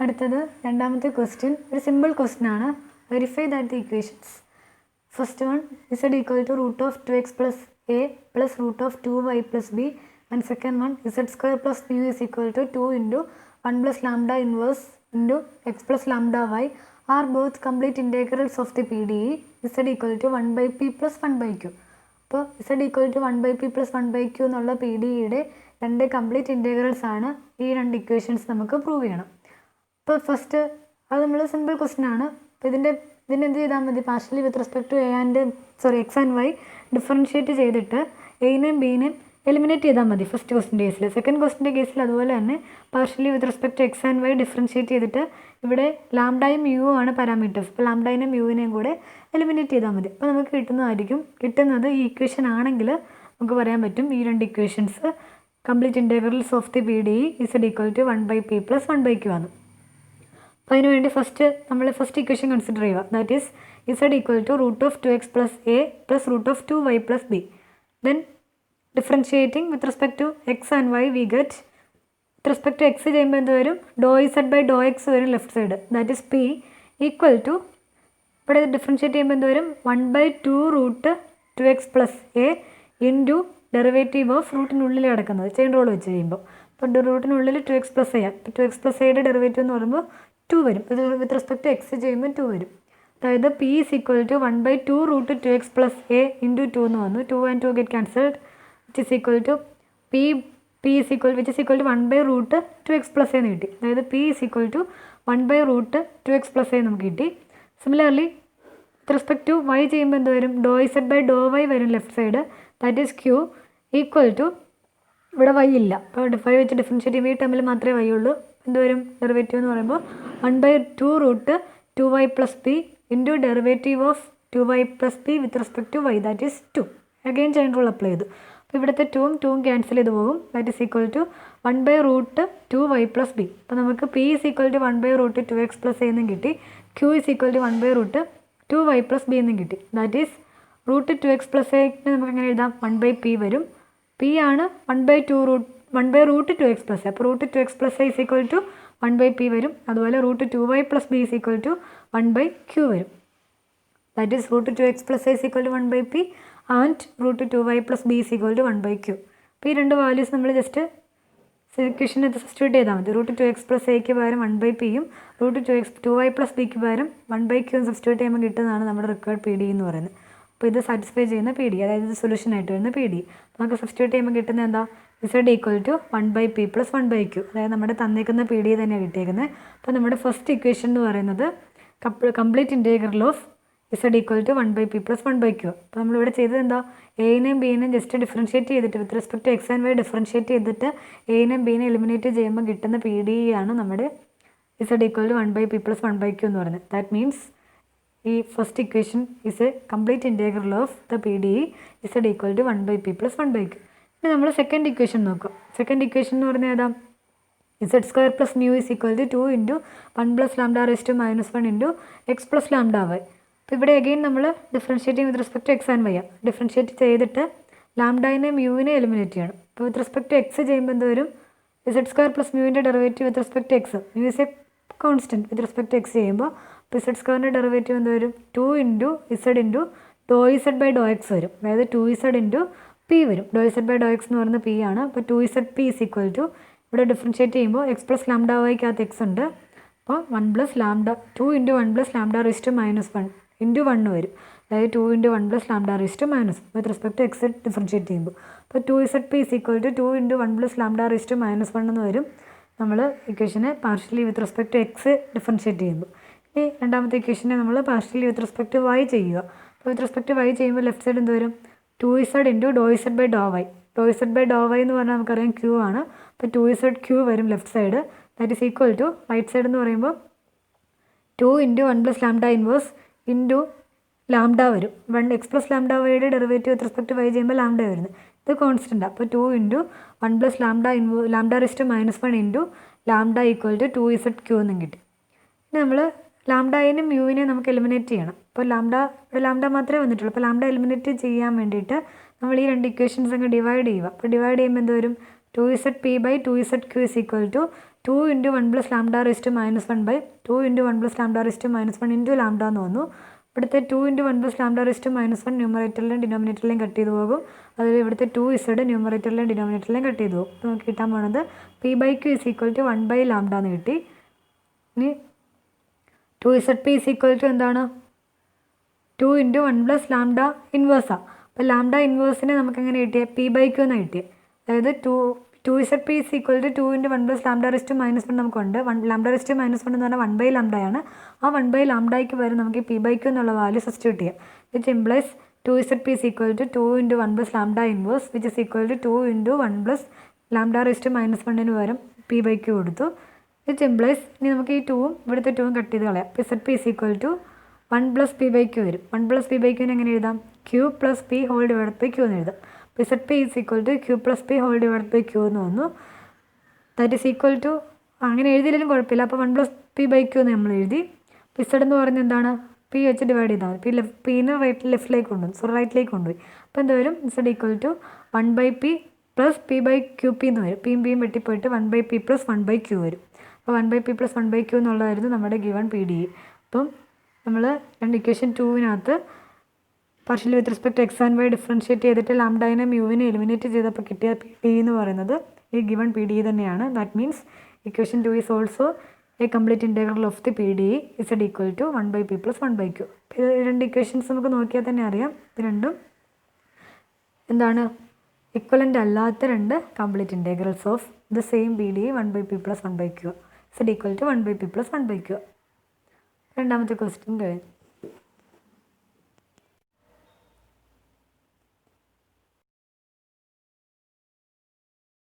അടുത്തത് രണ്ടാമത്തെ ക്വസ്റ്റ്യൻ ഒരു സിമ്പിൾ ക്വസ്റ്റ്യൻ ആണ്. Verify that the equations. First one z equal to root of 2x plus a plus root of 2y plus b and second one z square plus mu is equal to 2 into 1 plus lambda inverse into x plus lambda y are both complete integrals of the PDE z equal to 1 by p plus 1 by q. അപ്പോൾ z equal to 1 by p plus 1 by q എന്നുള്ള PDEയുടെ രണ്ട് complete integrals ആണ്. ഈ രണ്ട് equations നമുക്ക് prove ചെയ്യണം. ഇപ്പോൾ first അത് നമ്മൾ സിമ്പിൾ ക്വസ്റ്റ്യൻ ആണ്. അപ്പോൾ ഇതിനെന്ത് ചെയ്താൽ മതി, partially with respect to X and Y differentiate ചെയ്തിട്ട് എനെയും ബീനെയും എലിമിനേറ്റ് ചെയ്താൽ മതി ഫസ്റ്റ് ക്വസ്റ്റിൻ്റെ കേസിൽ. സെക്കൻഡ് ക്വസ്റ്റിൻ്റെ കേസിൽ അതുപോലെ തന്നെ partially with respect to X and Y differentiate ചെയ്തിട്ട് ഇവിടെ ലാംഡയും യു ആണ് പാരാമീറ്റേഴ്സ്. അപ്പോൾ ലാംഡയിനെയും യുവിനെയും കൂടെ എലിമിനേറ്റ് ചെയ്താൽ മതി. അപ്പോൾ നമുക്ക് കിട്ടുന്നത് ഈ ഇക്വേഷൻ ആണെങ്കിൽ നമുക്ക് പറയാൻ പറ്റും ഈ രണ്ട് equations complete integrals of the PDE is equal to 1 by p plus 1 by q ആണ്. അപ്പോൾ അതിനുവേണ്ടി നമ്മൾ ഫസ്റ്റ് ഇക്വേഷൻ കൺസിഡർ ചെയ്യുക. That is Z equal to root of 2x plus A plus root of 2y plus B. Then differentiating with respect to X and Y we get with respect to X ചെയ്യുമ്പോൾ എന്ത് വരും, doe Z by doe X വരും left side. That is P equal to ഇവിടെ differentiate ചെയ്യുമ്പോൾ എന്ത് വരും, 1/2 root 2x plus A into derivative of റൂട്ടിനുള്ളിൽ കിടക്കുന്നത് ചെയിൻ റോൾ വെച്ച് ചെയ്യുമ്പോൾ. അപ്പോൾ റൂട്ടിനുള്ളിൽ 2x പ്ലസ് എ, അപ്പോൾ 2x പ്ലസ് എയുടെ ഡെറിവേറ്റീവ് എന്ന് പറയുമ്പോൾ 2 വരും. ഇത് വിത്ത് റെസ്പെക്ട് ടു എക്സ് ചെയ്യുമ്പോൾ 2 വരും. അതായത് p is equal to 1/2 root 2x plus A into 2 എന്ന് വന്നു. 2 and 2 get cancelled which is equal to p is equal which is equal to 1/√ 2x plus എന്ന് കിട്ടി. അതായത് p is equal to 1/√ 2x plus a നമുക്ക് കിട്ടി. Similarly with respect to Y ചെയ്യുമ്പോൾ എന്ത് വരും, doe Z by doe y വരും left side. That is q equal to ഇവിടെ വൈ ഇല്ല, അപ്പോൾ വൈ വെച്ച് ഡിഫറൻഷ്യേറ്റ് ചെയ്യുമ്പോൾ ഈ ടൈമിൽ മാത്രമേ വൈ ഉള്ളൂ. എന്ത് വരും ഡെറിവേറ്റീവ് എന്ന് പറയുമ്പോൾ 1/2 root 2y plus p into derivative of 2y plus p with respect to y that is 2. Again chain rule apply ചെയ്തു. അപ്പോൾ ഇവിടുത്തെ 2ഉം ക്യാൻസൽ ചെയ്ത് പോകും. That is equal to 1/√ 2y plus b. അപ്പോൾ നമുക്ക് p is equal to 1/√ 2x plus എന്നും കിട്ടി. Q is equal to 1/√ 2y plus b എന്നും കിട്ടി. That is root 2x plus എക്ക് നമുക്ക് എങ്ങനെ എഴുതാം, 1/p വരും. പി ആണ് 1/√ 2x പ്ലസ് എ. അപ്പോൾ root 2x plus a is equal to 1/p വരും. അതുപോലെ root 2y plus b is equal to 1/q വരും. That is root 2x plus a is equal to 1/p and root 2y plus b is equal to 1/q. അപ്പോൾ ഈ രണ്ട് values നമ്മൾ just ഇക്വേഷന് substitute ചെയ്താൽ മതി. Root 2x plus എക്ക് പകരം 1/pയും root 2y plus ബിക്ക് പകരം 1/q സബ്സ്റ്റിറ്റ്യൂട്ട് ചെയ്യുമ്പോൾ കിട്ടുന്നതാണ് നമ്മുടെ റിക്വയർഡ് PDE എന്ന് പറയുന്നത്. അപ്പോൾ ഇത് സാറ്റിസ്ഫൈ ചെയ്യുന്ന PDE, അതായത് ഇത് സൊല്യൂഷൻ ആയിട്ട് വരുന്ന PDE. നമുക്ക് സബ്സ്റ്റിറ്റ്യൂട്ട് ചെയ്യുമ്പോൾ കിട്ടുന്നത് എന്താ, z equal to 1/p plus 1/q. അതായത് നമ്മുടെ തന്നിരിക്കുന്ന PDE തന്നെയാണ് കിട്ടിയേക്കുന്നത്. അപ്പോൾ നമ്മുടെ ഫസ്റ്റ് ഇക്വേഷൻ എന്ന് പറയുന്നത് complete integral of z equal to 1/p plus 1/q. അപ്പോൾ നമ്മളിവിടെ ചെയ്തത് എന്താ, എനെയും ബീനെയും ജസ്റ്റ് ഡിഫറൻഷ്യേറ്റ് ചെയ്തിട്ട് with respect to X and Y differentiate ചെയ്തിട്ട് എനെയും ബീനെ എലിമിനേറ്റ് ചെയ്യുമ്പോൾ കിട്ടുന്ന PDE ആണ് നമ്മുടെ z equal to 1/p plus 1/q എന്ന് പറയുന്നത്. ദാറ്റ് മീൻസ് ഈ first equation is a complete integral of the PDE z equal to 1/p plus 1/q. ഇനി നമ്മൾ സെക്കൻഡ് ഇക്വേഷൻ നോക്കാം. സെക്കൻഡ് ഇക്വേഷൻ എന്ന് പറഞ്ഞാൽ ഏതാ, z square plus mu is equal to 2 into 1 plus lambda raise to -1 into x plus lambda y. അപ്പോൾ ഇവിടെ again നമ്മൾ differentiating with respect to X and y ആണ്. ഡിഫറൻഷ്യേറ്റ് ചെയ്തിട്ട് ലാംഡയിനെ മ്യൂവിനെ എലിമിനേറ്റ് ചെയ്യണം. അപ്പോൾ വിത്ത് റെസ്പെക്ട് ടു എക്സ് ചെയ്യുമ്പോൾ എന്ത് വരും, z സ്ക്വയർ പ്ലസ് മ്യൂവിൻ്റെ derivative with respect to X, mu is a constant with respect to X ചെയ്യുമ്പോൾ ഇപ്പോൾ z സ്ക്വയറിൻ്റെ ഡെറിവേറ്റീവ് എന്ത് വരും, 2 into z into doe Z by doe X വരും. അതായത് 2z ഇൻറ്റു പി വരും. Doe Z by doe X എന്ന് പറയുന്നത് പി ആണ്. അപ്പോൾ 2zp ഈസ് ഈക്വൽ ടു ഇവിടെ ഡിഫറൻഷ്യേറ്റ് ചെയ്യുമ്പോൾ എക്സ് പ്ലസ് ലാംഡ വൈക്കകത്ത് എക്സ് ഉണ്ട്. അപ്പോൾ 1 plus lambda 2 into 1 plus lambda raise to -1 into 1 വരും. അതായത് 2 into 1 plus lambda raise to -1 with respect to X differentiate ചെയ്യുമ്പോൾ. അപ്പോൾ 2zp is equal to 2 into 1 plus lambda raise to -1 എന്ന് വരും. നമ്മൾ ഇക്വേഷനെ partially with respect to X differentiate ചെയ്യുമ്പോൾ. ഈ രണ്ടാമത്തെ ഇക്വേഷനെ നമ്മൾ partially with respect to Y ചെയ്യുക. അപ്പോൾ വിത്ത് റെസ്പെക്ട് ടു വൈ ചെയ്യുമ്പോൾ ലെഫ്റ്റ് സൈഡ് എന്ത് വരും, 2z into doe Z by doe Y. Doe Z by doe Y എന്ന് പറഞ്ഞാൽ നമുക്കറിയാം ക്യൂ ആണ്. അപ്പോൾ 2zq വരും left side. That is equal to right side എന്ന് പറയുമ്പോൾ 2 into 1 plus lambda inverse into lambda വരും. 1 എക്സ് പ്ലസ് ലാംഡ വൈയുടെ derivative with respect to Y ചെയ്യുമ്പോൾ ലാംഡ വരുന്നത്. ഇത് കോൺസ്റ്റൻ്റ്. അപ്പോൾ 2 into 1 plus lambda raise to -1 into lambda equal to 2zq എന്നും കിട്ടി. ഇനി നമ്മൾ ലാംഡയിനും മ്യൂവിനെയും നമുക്ക് എലിമിനേറ്റ് ചെയ്യണം. അപ്പോൾ ഇവിടെ ലാംഡ മാത്രമേ വന്നിട്ടുള്ളൂ. അപ്പോൾ ലാംഡ എലിമിനേറ്റ് ചെയ്യാൻ വേണ്ടിയിട്ട് നമ്മൾ ഈ രണ്ട് ഇക്വേഷൻസ് അങ്ങ് ഡിവൈഡ് ചെയ്യുക. അപ്പോൾ ഡിവൈഡ് ചെയ്യുമ്പോൾ എന്ത് വരും, 2zp/2zq is equal to 2 into 1 plus lambda raised to minus 1 by 2 into 1 plus lambda raised to minus 1 into lambda എന്ന് വന്നു. ഇവിടുത്തെ 2 into 1 plus lambda raised to minus 1 ന്യൂമറേറ്ററിലും ഡിനോമിനേറ്ററിലും cut ചെയ്ത് പോകും. അതിൽ ഇവിടുത്തെ 2z ന്യൂമറേറ്ററിലും ഡിനോമിനേറ്ററിലും കട്ട് ചെയ്ത് പോകും. നമുക്ക് കിട്ടാൻ പോകുന്നത് p/q is equal to 1 by lambda എന്ന് കിട്ടി. ഇനി 2zp is equal to എന്താണ്? 2 into 1 plus lambda ഇൻവേഴ്സാണ്. അപ്പോൾ ലാംഡ ഇൻവേഴ്സിനെ നമുക്ക് എങ്ങനെ കിട്ടിയത്? p/q എന്ന് കിട്ടിയത്. അതായത് 2zp is equal to 2 into 1 plus lambda raised to minus 1 നമുക്കുണ്ട്. lambda raised to minus 1 എന്ന് പറഞ്ഞാൽ 1 by lambda. ആ 1 by lambda വരെ നമുക്ക് p/q എന്നുള്ള വാല്യൂ സബ്സ്റ്റിറ്റ്യൂട്ട് ചെയ്യാം. Which implies 2zp is equal to 2 into 1 plus lambda inverse which is equal to 2 into 1 plus lambda raised to minus 1 പകരം p/q കൊടുത്തു. Which implies ഇനി നമുക്ക് ഈ 2ഉം ഇവിടുത്തെ 2ഉം കട്ട് ചെയ്ത് കളയാം. zp is equal to 1 plus p/q വരും. 1 plus p/q എങ്ങനെ എഴുതാം? q plus p whole divided by q എന്ന് എഴുതാം. അപ്പോൾ zp is equal to q plus p whole divided by q എന്ന് വന്നു. ദാറ്റ് ഈസ് ഈക്വൽ ടു അങ്ങനെ എഴുതിയില്ലെങ്കിലും കുഴപ്പമില്ല. അപ്പോൾ 1 plus p/q എന്ന് നമ്മൾ എഴുതി. അപ്പോൾ z എന്ന് പറയുന്നത് എന്താണ്? p വെച്ച് ഡിവൈഡ് ചെയ്താൽ മതി. പിന്നെ ലെഫ്റ്റിലേക്ക് കൊണ്ടുപോയി, സോ റൈറ്റിലേക്ക് കൊണ്ടുപോയി. അപ്പോൾ എന്ത് വരും? z equal to 1/p plus p/qp എന്ന് വരും. പിയും പിയും വെട്ടിപ്പോയിട്ട് 1/p പ്ലസ് 1/q വരും. അപ്പോൾ 1/p പ്ലസ് 1/q എന്നുള്ളതായിരുന്നു നമ്മുടെ ഗിവൺ PDE. അപ്പം നമ്മൾ ഇക്വേഷൻ 2വിനകത്ത് partially with respect X and Y differentiate ചെയ്തിട്ട് ലാംഡാനെ മ്യൂവിനെ എലിമിനേറ്റ് ചെയ്തപ്പോൾ കിട്ടിയ PDE എന്ന് പറയുന്നത് ഈ ഗിവൺ PDE തന്നെയാണ്. That means equation 2 is also a complete integral of the PDE is equal to 1/p plus 1/q. ഇത് രണ്ട് ഇക്വേഷൻസ് നമുക്ക് നോക്കിയാൽ തന്നെ അറിയാം. ഇത് രണ്ടും എന്താണ്? ഇക്വലൻ്റ് അല്ലാത്ത രണ്ട് complete integrals of the same PDE 1/p plus 1/q is equal to 1/p plus 1/q. രണ്ടാമത്തെ ക്വസ്റ്റ്യൻ കഴിഞ്ഞു.